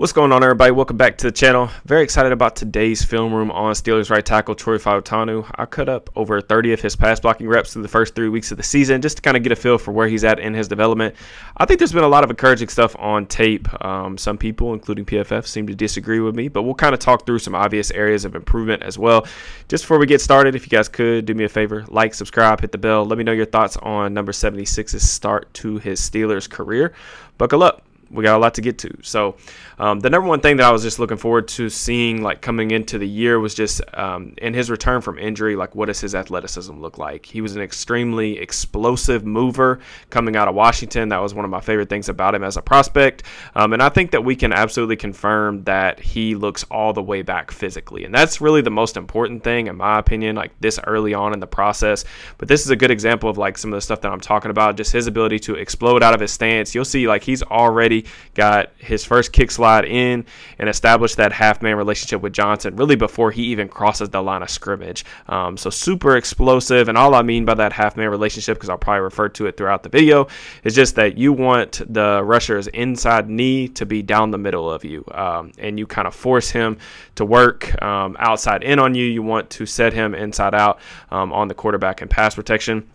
What's going on, everybody? Welcome back to the channel. Very excited about today's film room on Steelers right tackle Troy Fautanu. I cut up over 30 of his pass blocking reps through the first 3 weeks of the season just to kind of get a feel for where he's at in his development. I think there's been a lot of encouraging stuff on tape. Some people, including PFF, seem to disagree with me, but we'll kind of talk through some obvious areas of improvement as well. Just before we get started, if you guys could do me a favor, like, subscribe, hit the bell. Let me know your thoughts on number 76's start to his Steelers career. Buckle up. We got a lot to get to. So the number one thing that I was just looking forward to seeing coming into the year was just in his return from injury, what does his athleticism look like? He was an extremely explosive mover coming out of Washington. That was one of my favorite things about him as a prospect. And I think that we can absolutely confirm that he looks all the way back physically. And that's really the most important thing, in my opinion, this early on in the process. But this is a good example of some of the stuff that I'm talking about, just his ability to explode out of his stance. You'll see he's already got his first kick slide in and established that half-man relationship with Johnson really before he even crosses the line of scrimmage. So super explosive, and all I mean by that half-man relationship, because I'll probably refer to it throughout the video, is just that you want the rusher's inside knee to be down the middle of you, and you kind of force him to work outside in on you. You want to set him inside out on the quarterback and pass protection.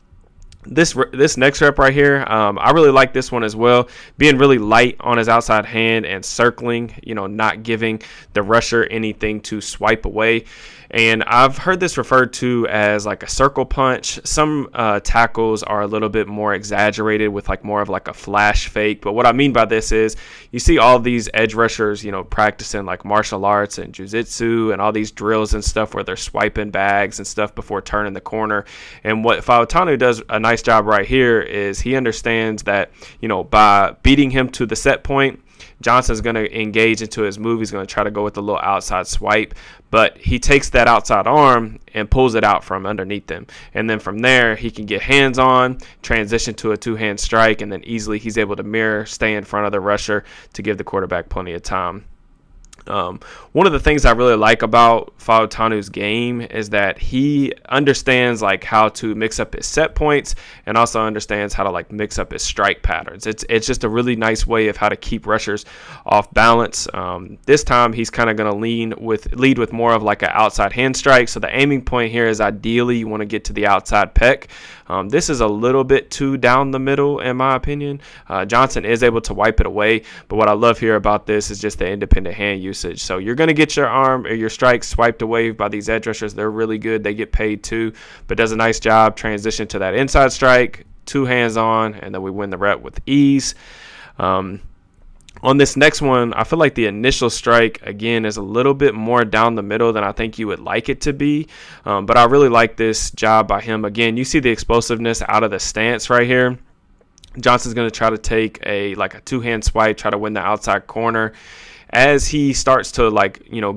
This next rep right here, I really like this one as well. Being really light on his outside hand and circling, not giving the rusher anything to swipe away. And I've heard this referred to as a circle punch. Some tackles are a little bit more exaggerated with more of a flash fake. But what I mean by this is you see all these edge rushers, practicing martial arts and jiu-jitsu and all these drills and stuff where they're swiping bags and stuff before turning the corner. And what Fautanu does a nice job right here is he understands that, by beating him to the set point, Johnson's going to engage into his move. He's going to try to go with a little outside swipe, but he takes that outside arm and pulls it out from underneath him. And then from there, he can get hands on, transition to a two-hand strike, and then easily he's able to mirror, stay in front of the rusher to give the quarterback plenty of time. One of the things I really like about Fautanu's game is that he understands how to mix up his set points and also understands how to mix up his strike patterns. It's just a really nice way of how to keep rushers off balance. This time he's kind of going to lead with more of an outside hand strike. So the aiming point here is ideally you want to get to the outside peck. This is a little bit too down the middle in my opinion. Johnson is able to wipe it away, but what I love here about this is just the independent hand usage. So you're going to get your arm or your strikes swiped away by these edge rushers. They're really good. They get paid too, but does a nice job transition to that inside strike, two hands on, and then we win the rep with ease. On this next one, I feel like the initial strike, again, is a little bit more down the middle than I think you would like it to be. But I really like this job by him. Again, you see the explosiveness out of the stance right here. Johnson's going to try to take a two-hand swipe, try to win the outside corner. As he starts to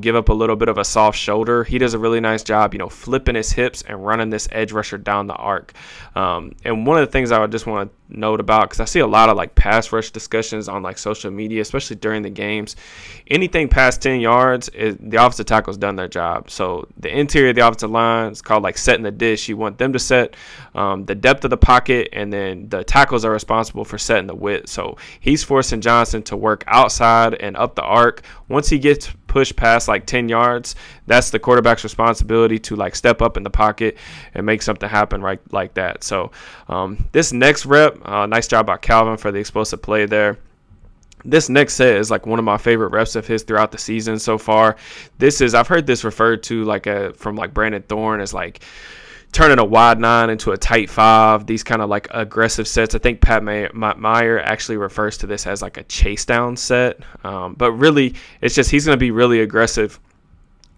give up a little bit of a soft shoulder, he does a really nice job, flipping his hips and running this edge rusher down the arc. And one of the things I would just want to note about, because I see a lot of pass rush discussions on social media, especially during the games, anything past 10 yards, the offensive tackle's done their job. So the interior of the offensive line is called setting the dish. You want them to set the depth of the pocket, and then the tackles are responsible for setting the width. So he's forcing Johnson to work outside and up the arc. Once he gets pushed past 10 yards, that's the quarterback's responsibility to step up in the pocket and make something happen right like that. So this next rep, nice job by Calvin for the explosive play there. This next set is one of my favorite reps of his throughout the season so far. I've heard this referred to from Brandon Thorne as turning a wide 9 into a tight 5, these kind of aggressive sets. I think Pat Meyer actually refers to this as a chase down set. But really, it's just he's going to be really aggressive,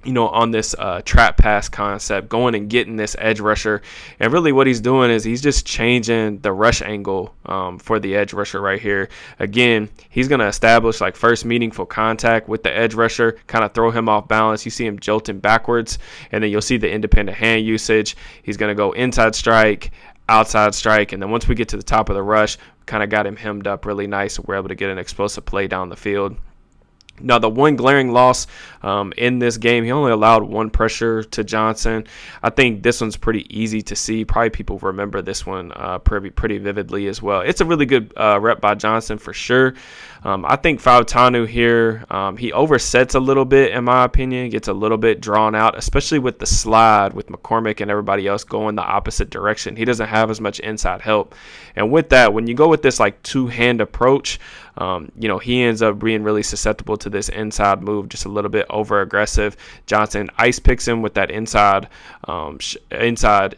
on this trap pass concept, going and getting this edge rusher. And really what he's doing is he's just changing the rush angle for the edge rusher right here. Again, he's going to establish first meaningful contact with the edge rusher, kind of throw him off balance. You see him jolting backwards, and then you'll see the independent hand usage. He's going to go inside strike, outside strike, and then once we get to the top of the rush, kind of got him hemmed up really nice. We're able to get an explosive play down the field. Now, the one glaring loss in this game, he only allowed one pressure to Johnson. I think this one's pretty easy to see. Probably people remember this one pretty vividly as well. It's a really good rep by Johnson for sure. I think Fautanu here, he oversets a little bit, in my opinion, gets a little bit drawn out, especially with the slide with McCormick and everybody else going the opposite direction. He doesn't have as much inside help. And with that, when you go with this like two-hand approach, he ends up being really susceptible to this inside move, just a little bit over aggressive. Johnson ice picks him with that inside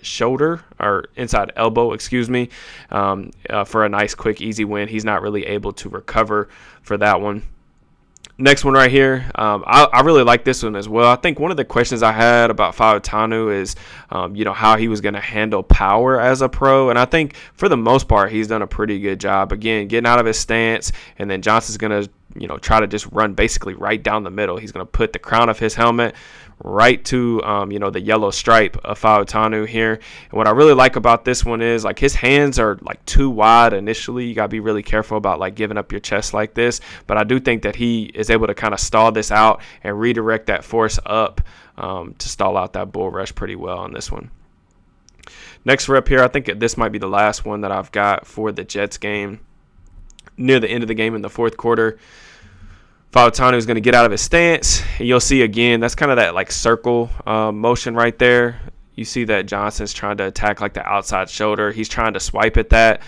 shoulder or inside elbow, for a nice, quick, easy win. He's not really able to recover for that one. Next one right here, I really like this one as well. I think one of the questions I had about Fautanu is, how he was going to handle power as a pro. And I think for the most part, he's done a pretty good job. Again, getting out of his stance, and then Johnson's going to, try to just run basically right down the middle. He's going to put the crown of his helmet right to, the yellow stripe of Fautanu here. And what I really like about this one is, like, his hands are, like, too wide initially. You got to be really careful about, like, giving up your chest like this. But I do think that he is able to kind of stall this out and redirect that force up to stall out that bull rush pretty well on this one. Next rep here, I think this might be the last one that I've got for the Jets game. Near the end of the game in the fourth quarter, Fautanu is going to get out of his stance. And you'll see again, that's kind of that like circle motion right there. You see that Johnson's trying to attack like the outside shoulder. He's trying to swipe at that.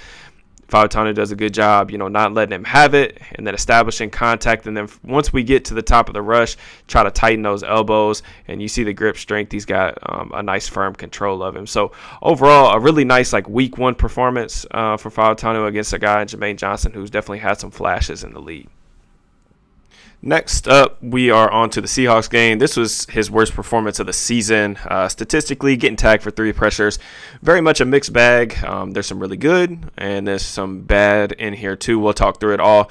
Fautanu does a good job, not letting him have it and then establishing contact. And then once we get to the top of the rush, try to tighten those elbows. And you see the grip strength. He's got a nice firm control of him. So overall, a really nice like week one performance for Fautanu against a guy, Jermaine Johnson, who's definitely had some flashes in the league. Next up, we are on to the Seahawks game. This was his worst performance of the season. Statistically, getting tagged for 3 pressures. Very much a mixed bag. There's some really good, and there's some bad in here too. We'll talk through it all.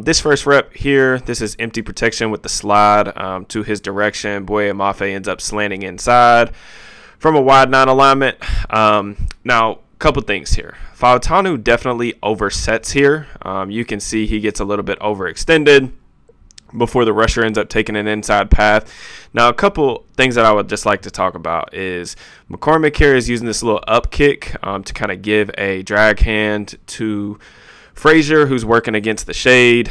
This first rep here, this is empty protection with the slide to his direction. Boye Mafe ends up slanting inside from a wide 9 alignment. Now, couple things here. Fautanu definitely oversets here. You can see he gets a little bit overextended before the rusher ends up taking an inside path. Now, a couple things that I would just like to talk about is McCormick here is using this little up kick to kind of give a drag hand to Frazier, who's working against the shade.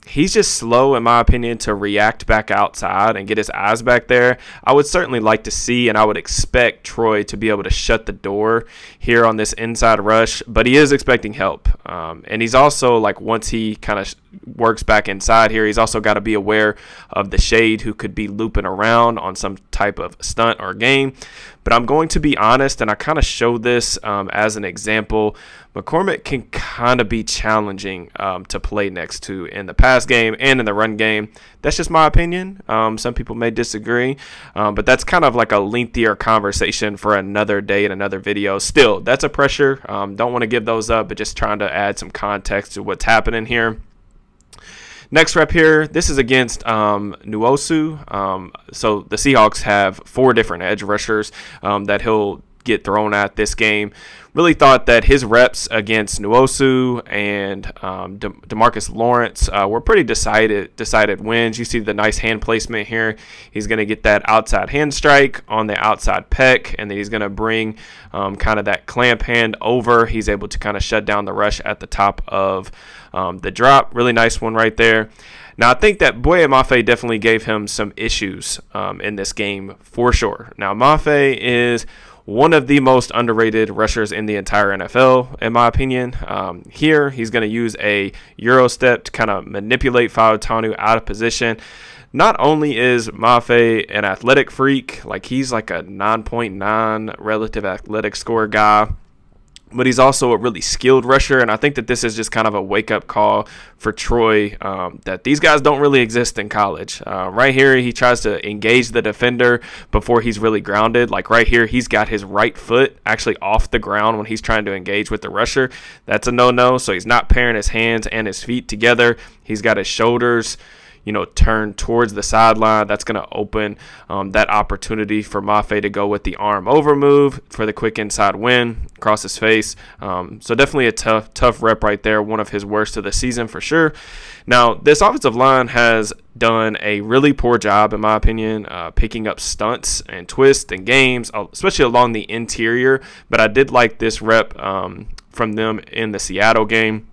He's just slow, in my opinion, to react back outside and get his eyes back there. I would certainly like to see, and I would expect Troy to be able to shut the door here on this inside rush, but he is expecting help. And he's also, like, once he kind of works back inside here, he's also got to be aware of the shade who could be looping around on some type of stunt or game. But I'm going to be honest, and I kind of showed this as an example. McCormick can kind of be challenging to play next to in the pass game and in the run game. That's just my opinion. Some people may disagree, but that's kind of like a lengthier conversation for another day and another video. Still, that's a pressure. Don't want to give those up, but just trying to add some context to what's happening here. Next rep here, this is against Nwosu. So the Seahawks have 4 different edge rushers that he'll get thrown at this game. Really thought that his reps against Nwosu and DeMarcus Lawrence were pretty decided wins. You see the nice hand placement here. He's going to get that outside hand strike on the outside pec, and then he's going to bring kind of that clamp hand over. He's able to kind of shut down the rush at the top of the drop. Really nice one right there. Now, I think that Boye Mafe definitely gave him some issues in this game for sure. Now, Mafe is one of the most underrated rushers in the entire NFL, in my opinion. Here, he's going to use a Euro step to kind of manipulate Fautanu out of position. Not only is Mafe an athletic freak, like he's like a 9.9 relative athletic score guy, but he's also a really skilled rusher, and I think that this is just kind of a wake-up call for Troy that these guys don't really exist in college. Right here, he tries to engage the defender before he's really grounded. Like right here, he's got his right foot actually off the ground when he's trying to engage with the rusher. That's a no-no, so he's not pairing his hands and his feet together. He's got his shoulders turn towards the sideline. That's going to open that opportunity for Mafe to go with the arm over move for the quick inside win across his face. So definitely a tough rep right there. One of his worst of the season for sure. Now, this offensive line has done a really poor job, in my opinion, picking up stunts and twists and games, especially along the interior. But I did like this rep from them in the Seattle game.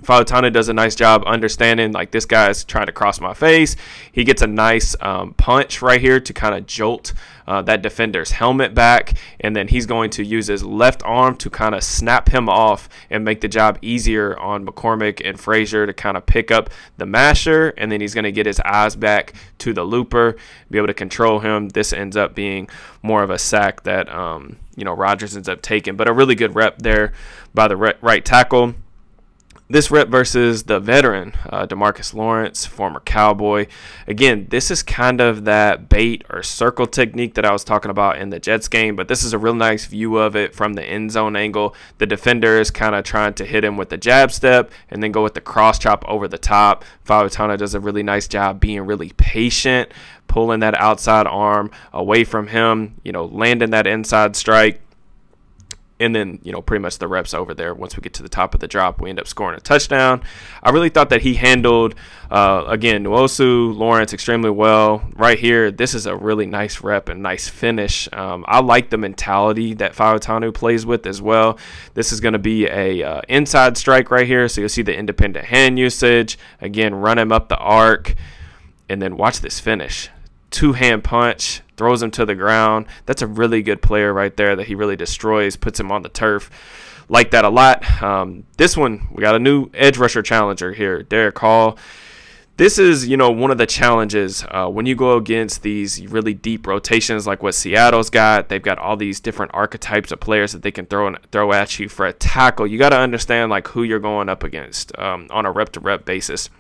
Fautanu does a nice job understanding, like, this guy's trying to cross my face. He gets a nice punch right here to kind of jolt that defender's helmet back, and then he's going to use his left arm to kind of snap him off and make the job easier on McCormick and Frazier to kind of pick up the masher, and then he's going to get his eyes back to the looper, be able to control him. This ends up being more of a sack that Rodgers ends up taking, but a really good rep there by the right tackle. This rep versus the veteran, DeMarcus Lawrence, former Cowboy. Again, this is kind of that bait or circle technique that I was talking about in the Jets game, but this is a real nice view of it from the end zone angle. The defender is kind of trying to hit him with the jab step and then go with the cross chop over the top. Fautanu does a really nice job being really patient, pulling that outside arm away from him, landing that inside strike. And then, pretty much the reps over there. Once we get to the top of the drop, we end up scoring a touchdown. I really thought that he handled, again, Nwosu, Lawrence extremely well. Right here, this is a really nice rep and nice finish. I like the mentality that Fautanu plays with as well. This is going to be a inside strike right here. So you'll see the independent hand usage. Again, run him up the arc. And then watch this finish. Two-hand punch, throws him to the ground. That's a really good player right there that he really destroys, puts him on the turf. Like that a lot. This one, we got a new edge rusher challenger here, Derek Hall. This is, one of the challenges when you go against these really deep rotations like what Seattle's got. They've got all these different archetypes of players that they can throw at you for a tackle. You got to understand like who you're going up against on a rep-to-rep basis.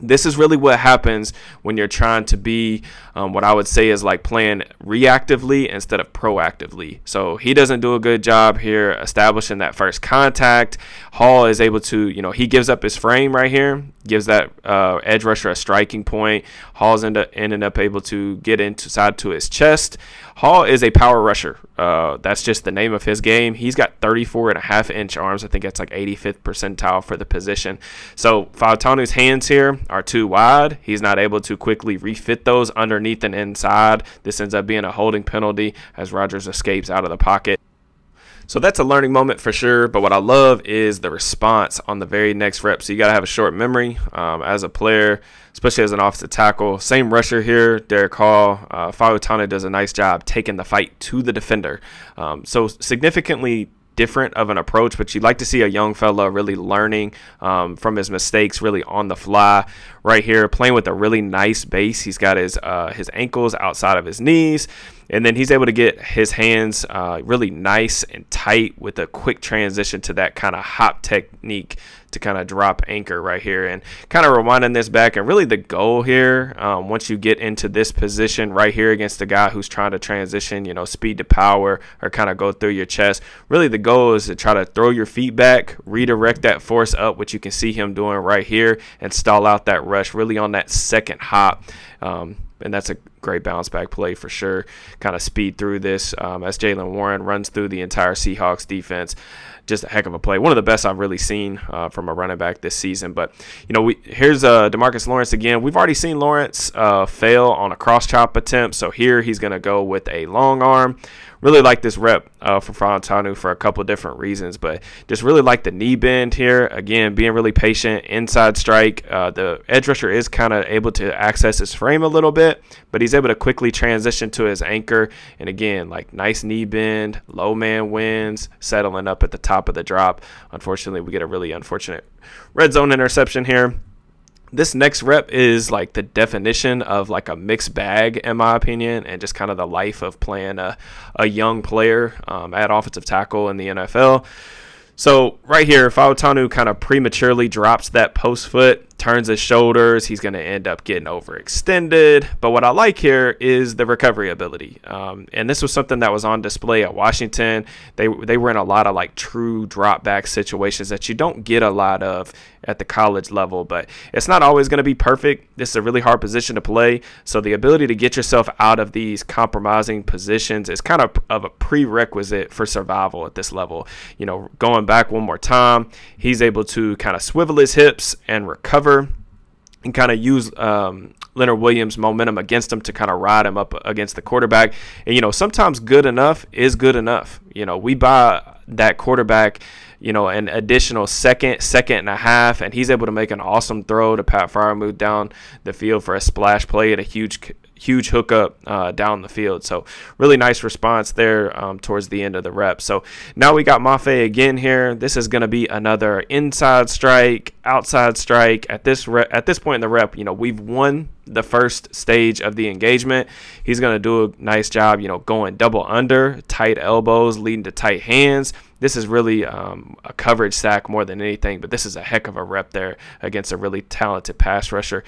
This is really what happens when you're trying to be what I would say is like playing reactively instead of proactively. So he doesn't do a good job here establishing that first contact. Hall is able to, he gives up his frame right here, gives that edge rusher a striking point. Hall's ended up able to get inside to his chest. Hall is a power rusher. That's just the name of his game. He's got 34.5-inch arms. I think that's like 85th percentile for the position. So Fautanu's hands here are too wide. He's not able to quickly refit those underneath and inside. This ends up being a holding penalty as Rodgers escapes out of the pocket. So that's a learning moment for sure, but what I love is the response on the very next rep. So you got to have a short memory as a player, especially as an offensive tackle. Same rusher here, Derek Hall. Fautanu does a nice job taking the fight to the defender. So significantly different of an approach, but you'd like to see a young fella really learning from his mistakes, really on the fly. Right here, playing with a really nice base. He's got his ankles outside of his knees, and then he's able to get his hands really nice and tight with a quick transition to that kind of hop technique to kind of drop anchor right here. And kind of rewinding this back, and really the goal here, once you get into this position right here against a guy who's trying to transition, speed to power or kind of go through your chest, really the goal is to try to throw your feet back, redirect that force up, which you can see him doing right here, and stall out that rush really on that second hop. And that's a great bounce back play for sure. Kind of speed through this as Jaylen Warren runs through the entire Seahawks defense. Just a heck of a play. One of the best I've really seen from a running back this season. But, here's DeMarcus Lawrence again. We've already seen Lawrence fail on a cross chop attempt. So here he's going to go with a long arm. Really like this rep for Fautanu for a couple different reasons, but just really like the knee bend here. Again, being really patient, inside strike. The edge rusher is kind of able to access his frame a little bit, but he's able to quickly transition to his anchor. And again, like nice knee bend, low man wins, settling up at the top of the drop. Unfortunately, we get a really unfortunate red zone interception here. This next rep is like the definition of like a mixed bag, in my opinion, and just kind of the life of playing a young player at offensive tackle in the NFL. So right here, Fautanu kind of prematurely drops that post foot, turns his shoulders. He's going to end up getting overextended. But what I like here is the recovery ability. And this was something that was on display at Washington. They were in a lot of like true drop back situations that you don't get a lot of at the college level, but it's not always going to be perfect. This is a really hard position to play. So the ability to get yourself out of these compromising positions is kind of a prerequisite for survival at this level. Going back one more time, he's able to kind of swivel his hips and recover and kind of use Leonard Williams' momentum against him to kind of ride him up against the quarterback. And, sometimes good enough is good enough. We buy that quarterback, an additional second and a half, and he's able to make an awesome throw to Pat Freiermuth down the field for a splash play and a huge hookup down the field. So really nice response there towards the end of the rep. So now we got Mafe again here. This is going to be another inside strike, outside strike. At this point in the rep, we've won the first stage of the engagement. He's going to do a nice job, going double under, tight elbows, leading to tight hands. This is really a coverage sack more than anything, but this is a heck of a rep there against a really talented pass rusher.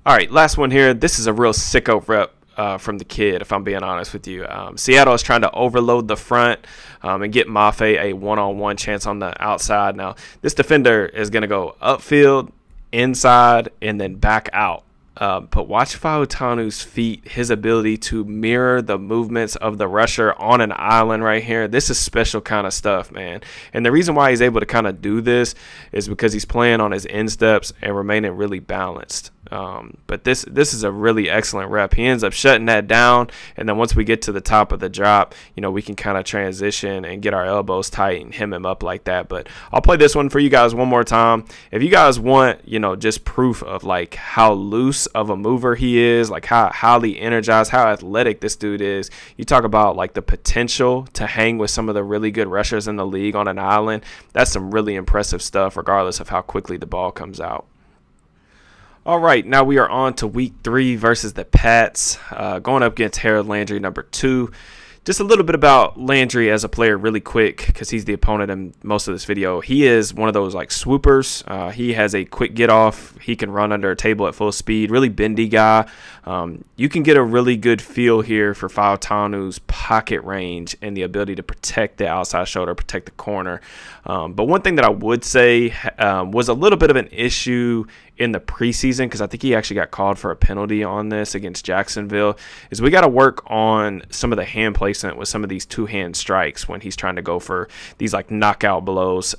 All right, last one here. This is a real sicko rep from the kid, if I'm being honest with you. Seattle is trying to overload the front and get Mafe a one-on-one chance on the outside. Now, this defender is going to go upfield, inside, and then back out. But watch Fautanu's feet, his ability to mirror the movements of the rusher on an island right here. This is special kind of stuff, man. And the reason why he's able to kind of do this is because he's playing on his insteps and remaining really balanced. But this is a really excellent rep. He ends up shutting that down, and then once we get to the top of the drop, we can kind of transition and get our elbows tight and hem him up like that. But I'll play this one for you guys one more time. If you guys want, just proof of like how loose of a mover he is, like how highly energized, how athletic this dude is. You talk about like the potential to hang with some of the really good rushers in the league on an island. That's some really impressive stuff, regardless of how quickly the ball comes out. All right, now we are on to week 3 versus the Pats, going up against Harold Landry, number 2. Just a little bit about Landry as a player really quick, because he's the opponent in most of this video. He is one of those like swoopers. He has a quick get off. He can run under a table at full speed. Really bendy guy. You can get a really good feel here for Fautanu's pocket range and the ability to protect the outside shoulder, protect the corner. But one thing that I would say was a little bit of an issue in the preseason, because I think he actually got called for a penalty on this against Jacksonville, is we got to work on some of the hand placement with some of these two-hand strikes when he's trying to go for these like knockout blows.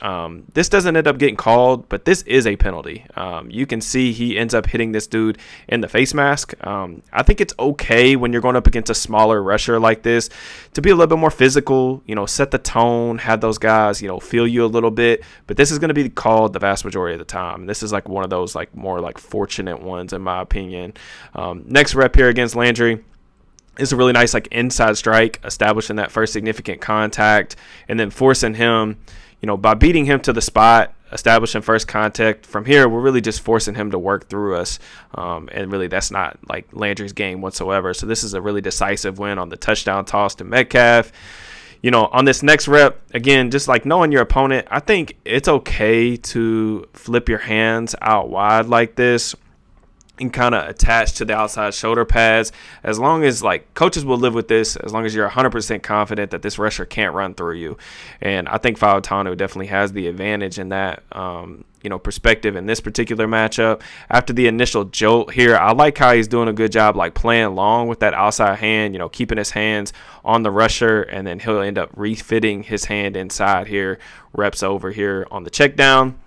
This doesn't end up getting called, but this is a penalty. You can see he ends up hitting this dude in the face mask. I think it's okay when you're going up against a smaller rusher like this to be a little bit more physical, set the tone, have those guys, feel you a little bit, but this is going to be called the vast majority of the time. This is like one of those like more like fortunate ones in my opinion. Next rep here against Landry is a really nice like inside strike, establishing that first significant contact and then forcing him, by beating him to the spot, establishing first contact. From here, we're really just forcing him to work through us, and really that's not like Landry's game whatsoever. So this is a really decisive win on the touchdown toss to Metcalf. On this next rep, again, just like knowing your opponent, I think it's okay to flip your hands out wide like this and kind of attach to the outside shoulder pads, as long as like coaches will live with this, as long as you're 100% confident that this rusher can't run through you. And I think Fautanu definitely has the advantage in that perspective in this particular matchup. After the initial jolt here, I like how he's doing a good job like playing long with that outside hand, keeping his hands on the rusher, and then he'll end up refitting his hand inside here, reps over here on the check down.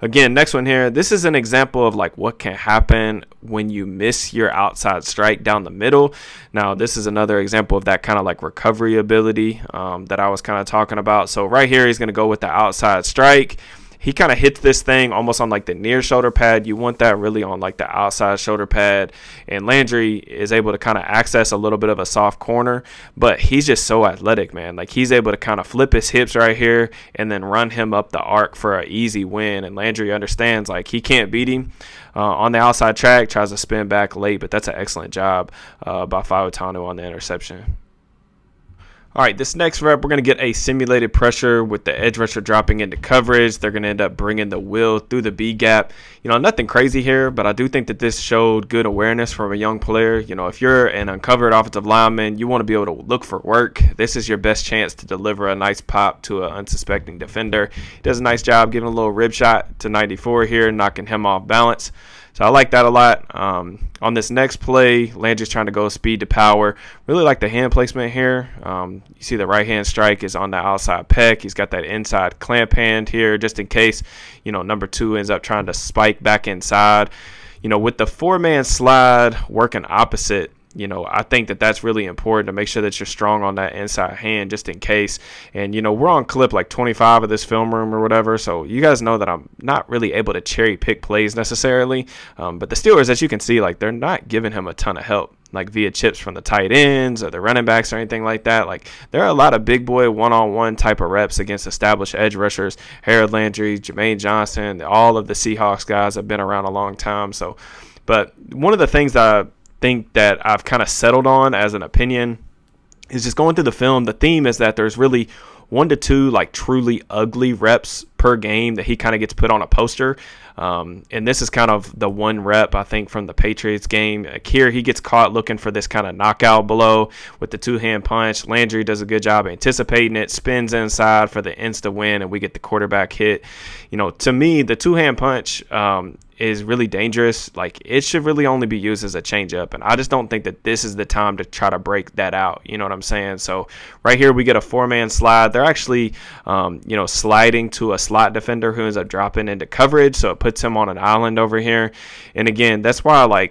Again, next one here, this is an example of like what can happen when you miss your outside strike down the middle. Now, this is another example of that kind of like recovery ability that I was kind of talking about. So right here, he's going to go with the outside strike. He kind of hits this thing almost on like the near shoulder pad. You want that really on like the outside shoulder pad. And Landry is able to kind of access a little bit of a soft corner, but he's just so athletic, man. Like he's able to kind of flip his hips right here and then run him up the arc for an easy win. And Landry understands like he can't beat him on the outside track, tries to spin back late, but that's an excellent job by Fautanu on the interception. All right, this next rep, we're going to get a simulated pressure with the edge rusher dropping into coverage. They're going to end up bringing the wheel through the B gap. Nothing crazy here, but I do think that this showed good awareness from a young player. If you're an uncovered offensive lineman, you want to be able to look for work. This is your best chance to deliver a nice pop to an unsuspecting defender. He does a nice job giving a little rib shot to 94 here, knocking him off balance. So I like that a lot. On this next play, Landry's trying to go speed to power. Really like the hand placement here. You see the right hand strike is on the outside pec. He's got that inside clamp hand here just in case, number 2 ends up trying to spike back inside. With the 4-man slide working opposite, I think that that's really important to make sure that you're strong on that inside hand just in case. And, we're on clip like 25 of this film room or whatever, so you guys know that I'm not really able to cherry pick plays necessarily. But the Steelers, as you can see, like they're not giving him a ton of help, like via chips from the tight ends or the running backs or anything like that. Like there are a lot of big boy one-on-one type of reps against established edge rushers. Harold Landry, Jermaine Johnson, all of the Seahawks guys have been around a long time. So, but one of the things that I think that I've kind of settled on as an opinion is just going through the film. The theme is that there's really 1 to 2 like truly ugly reps per game that he kind of gets put on a poster. And this is kind of the one rep, I think, from the Patriots game. Here, he gets caught looking for this kind of knockout blow with the two-hand punch. Landry does a good job anticipating it, spins inside for the insta win, and we get the quarterback hit. To me, the two-hand punch is really dangerous. Like, it should really only be used as a changeup, and I just don't think that this is the time to try to break that out. You know what I'm saying? So right here, we get a 4-man slide. They're actually, sliding to a slot defender who ends up dropping into coverage, so it puts him on an island over here. And again, that's why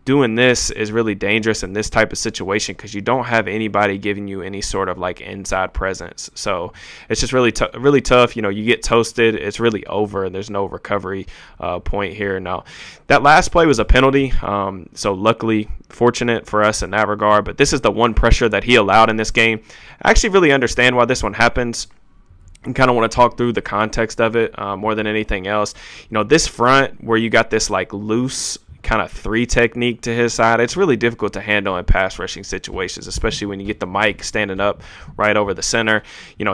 doing this is really dangerous in this type of situation, because you don't have anybody giving you any sort of like inside presence. So it's just really tough. You get toasted, it's really over, and there's no recovery point here. Now, that last play was a penalty, so luckily, fortunate for us in that regard. But this is the one pressure that he allowed in this game. I actually really understand why this one happens. I kind of want to talk through the context of it more than anything else. This front where you got this like loose kind of 3 technique to his side, it's really difficult to handle in pass rushing situations, especially when you get the mic standing up right over the center.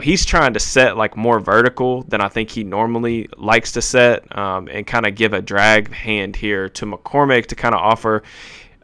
He's trying to set like more vertical than I think he normally likes to set, and kind of give a drag hand here to McCormick to kind of offer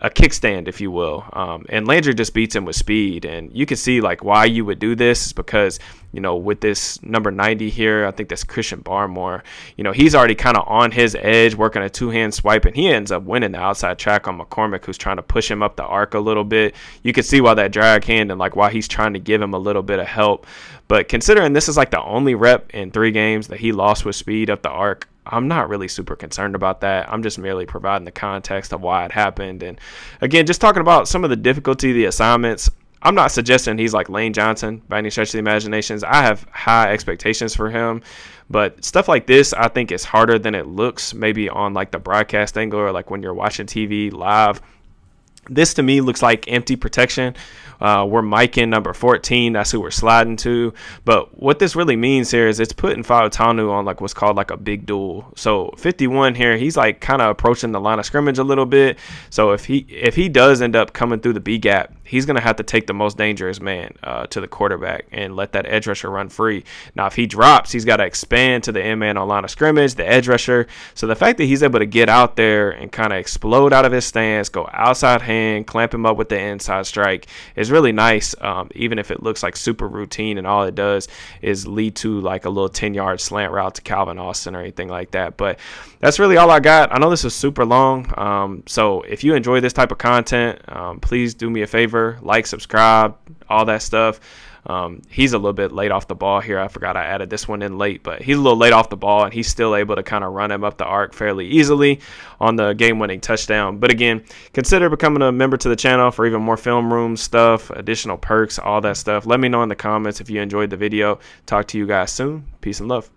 a kickstand, if you will. And Landry just beats him with speed. And you can see like why you would do this is because, with this number 90 here, I think that's Christian Barmore, he's already kind of on his edge working a two-hand swipe, and he ends up winning the outside track on McCormick, who's trying to push him up the arc a little bit. You can see why that drag hand and like why he's trying to give him a little bit of help. But considering this is like the only rep in 3 games that he lost with speed up the arc, I'm not really super concerned about that. I'm just merely providing the context of why it happened. And again, just talking about some of the difficulty of the assignments, I'm not suggesting he's like Lane Johnson by any stretch of the imaginations. I have high expectations for him, but stuff like this I think is harder than it looks maybe on like the broadcast angle or like when you're watching TV live. This to me looks like empty protection. We're miking number 14. That's who we're sliding to. But what this really means here is it's putting Fautanu on like what's called like a big duel. So 51 here, he's like kind of approaching the line of scrimmage a little bit. So if he does end up coming through the B gap, he's going to have to take the most dangerous man to the quarterback and let that edge rusher run free. Now, if he drops, he's got to expand to the end man on line of scrimmage, the edge rusher. So the fact that he's able to get out there and kind of explode out of his stance, go outside hand, clamp him up with the inside strike is really nice, even if it looks like super routine and all it does is lead to like a little 10-yard slant route to Calvin Austin or anything like that. But that's really all I got. I know this is super long, so if you enjoy this type of content, please do me a favor, like, subscribe, all that stuff. He's a little bit late off the ball here. I forgot I added this one in late, but he's a little late off the ball, and he's still able to kind of run him up the arc fairly easily on the game-winning touchdown. But again, consider becoming a member to the channel for even more film room stuff, additional perks, all that stuff. Let me know in the comments if you enjoyed the video. Talk to you guys soon. Peace and love.